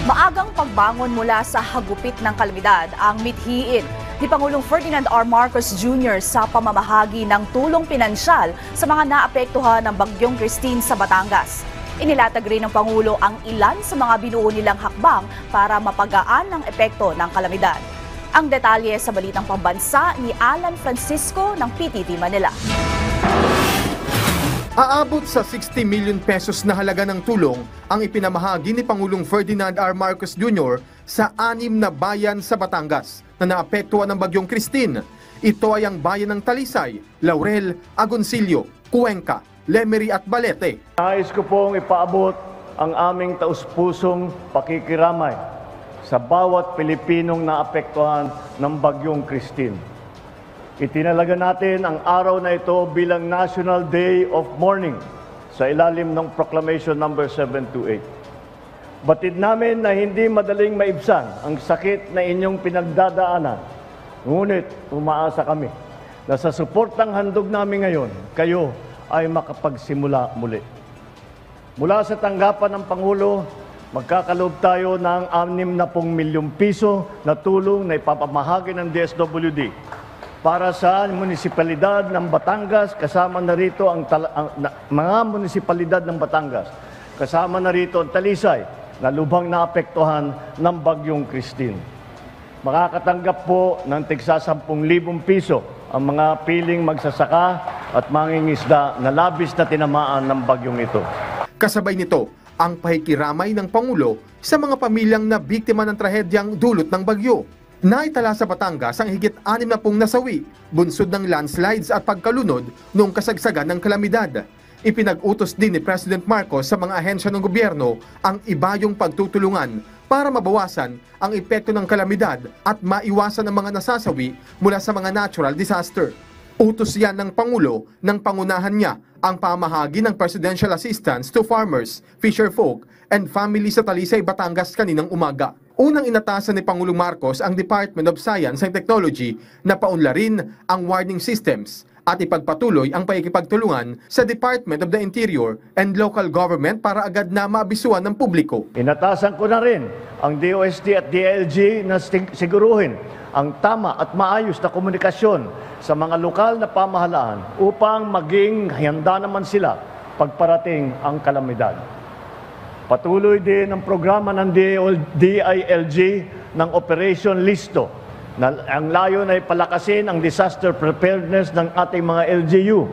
Maagang pagbangon mula sa hagupit ng kalamidad ang mithiin ni Pangulong Ferdinand R. Marcos Jr. sa pamamahagi ng tulong pinansyal sa mga naapektuhan ng Bagyong Christine sa Batangas. Inilatag rin ng Pangulo ang ilan sa mga binuo nilang hakbang para mapagaan ang epekto ng kalamidad. Ang detalye sa Balitang Pambansa ni Alan Francisco ng PTV Manila. Aabot sa 60 million pesos na halaga ng tulong ang ipinamahagi ni Pangulong Ferdinand R. Marcos Jr. sa 6 na bayan sa Batangas na naapektuhan ng Bagyong Christine. Ito ay ang bayan ng Talisay, Laurel, Agoncillo, Cuenca, Lemery at Balete. Nais ko pong ipaabot ang aming taus-pusong pakikiramay sa bawat Pilipinong naapektuhan ng Bagyong Christine. Itinalaga natin ang araw na ito bilang National Day of Mourning sa ilalim ng Proclamation number 728. Batid namin na hindi madaling maibsan ang sakit na inyong pinagdadaanan. Ngunit umaasa kami na sa suportang handog namin ngayon, kayo ay makapagsimula muli. Mula sa tanggapan ng Pangulo, magkakaloob tayo ng 60 milyong piso na tulong na ipapamahagi ng DSWD para sa munisipalidad ng Batangas, kasama na rito ang mga munisipalidad ng Batangas. Kasama na rito ang Talisay na lubhang naapektuhan ng Bagyong Christine. Makakatanggap po ng tigsa 10,000 piso ang mga piling magsasaka at mangingisda na labis na tinamaan ng bagyong ito. Kasabay nito, ang pakikiramay ng Pangulo sa mga pamilyang na biktima ng trahedyang dulot ng bagyo. Naitala sa Batangas ang higit 60 nasawi, bunsod ng landslides at pagkalunod noong kasagsagan ng kalamidad. Ipinag-utos din ni President Marcos sa mga ahensya ng gobyerno ang ibayong pagtutulungan para mabawasan ang epekto ng kalamidad at maiwasan ang mga nasasawi mula sa mga natural disaster. Utos yan ng Pangulo nang pangunahan niya ang pamahagi ng Presidential Assistance to Farmers, Fisherfolk, and Families sa Talisay, Batangas kaninang umaga. Unang inatasan ni Pangulong Marcos ang Department of Science and Technology na paunlarin ang warning systems at ipagpatuloy ang pakikipagtulungan sa Department of the Interior and Local Government para agad na maabisuhan ng publiko. Inatasan ko na rin ang DOST at DLG na siguruhin ang tama at maayos na komunikasyon sa mga lokal na pamahalaan upang maging handa naman sila pagparating ang kalamidad. Patuloy din ang programa ng DILG ng Operation Listo na ang layon ay palakasin ang disaster preparedness ng ating mga LGU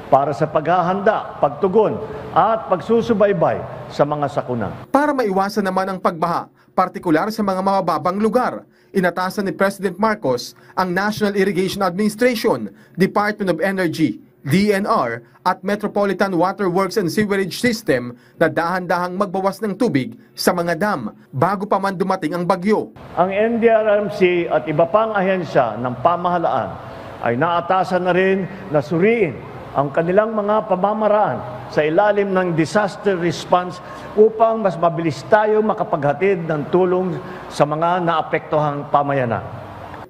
para sa paghahanda, pagtugon at pagsusubaybay sa mga sakuna. Para maiwasan naman ang pagbaha, partikular sa mga mababang lugar, inatasan ni President Marcos ang National Irrigation Administration, Department of Energy, DNR at Metropolitan Water Works and Sewerage System na dahan-dahang magbawas ng tubig sa mga dam bago pa man dumating ang bagyo. Ang NDRRMC at iba pang ahensya ng pamahalaan ay naatasan na rin na suriin ang kanilang mga pamamaraan sa ilalim ng disaster response upang mas mabilis tayo makapaghatid ng tulong sa mga naapektuhang pamayanan.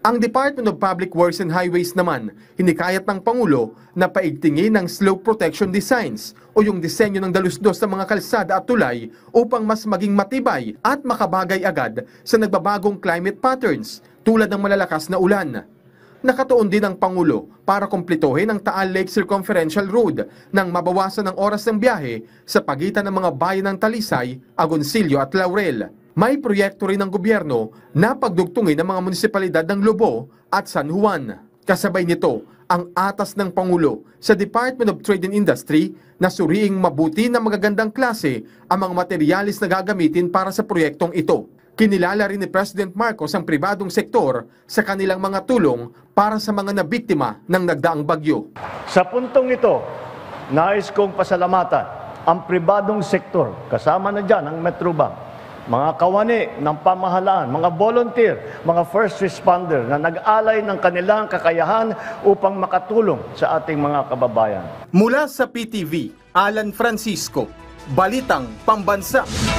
Ang Department of Public Works and Highways naman, hinikayat ng Pangulo na paigtingin ang slope protection designs o yung disenyo ng dalusdos sa mga kalsada at tulay upang mas maging matibay at makabagay agad sa nagbabagong climate patterns tulad ng malalakas na ulan. Nakatuon din ang Pangulo para kumpletuhin ang Taal Lake Circumferential Road nang mabawasan ang oras ng biyahe sa pagitan ng mga bayan ng Talisay, Agoncillo at Laurel. May proyekto rin ng gobyerno na pagdugtungin ng mga munisipalidad ng Lobo at San Juan. Kasabay nito, ang atas ng Pangulo sa Department of Trade and Industry na suriing mabuti na magagandang klase ang mga materialis na gagamitin para sa proyektong ito. Kinilala rin ni President Marcos ang pribadong sektor sa kanilang mga tulong para sa mga nabiktima ng nagdaang bagyo. Sa puntong ito, nais kong pasalamatan ang pribadong sektor, kasama na dyan ang Metrobank, mga kawani ng pamahalaan, mga volunteer, mga first responder na nag-alay ng kanilang kakayahan upang makatulong sa ating mga kababayan. Mula sa PTV, Alan Francisco, Balitang Pambansa.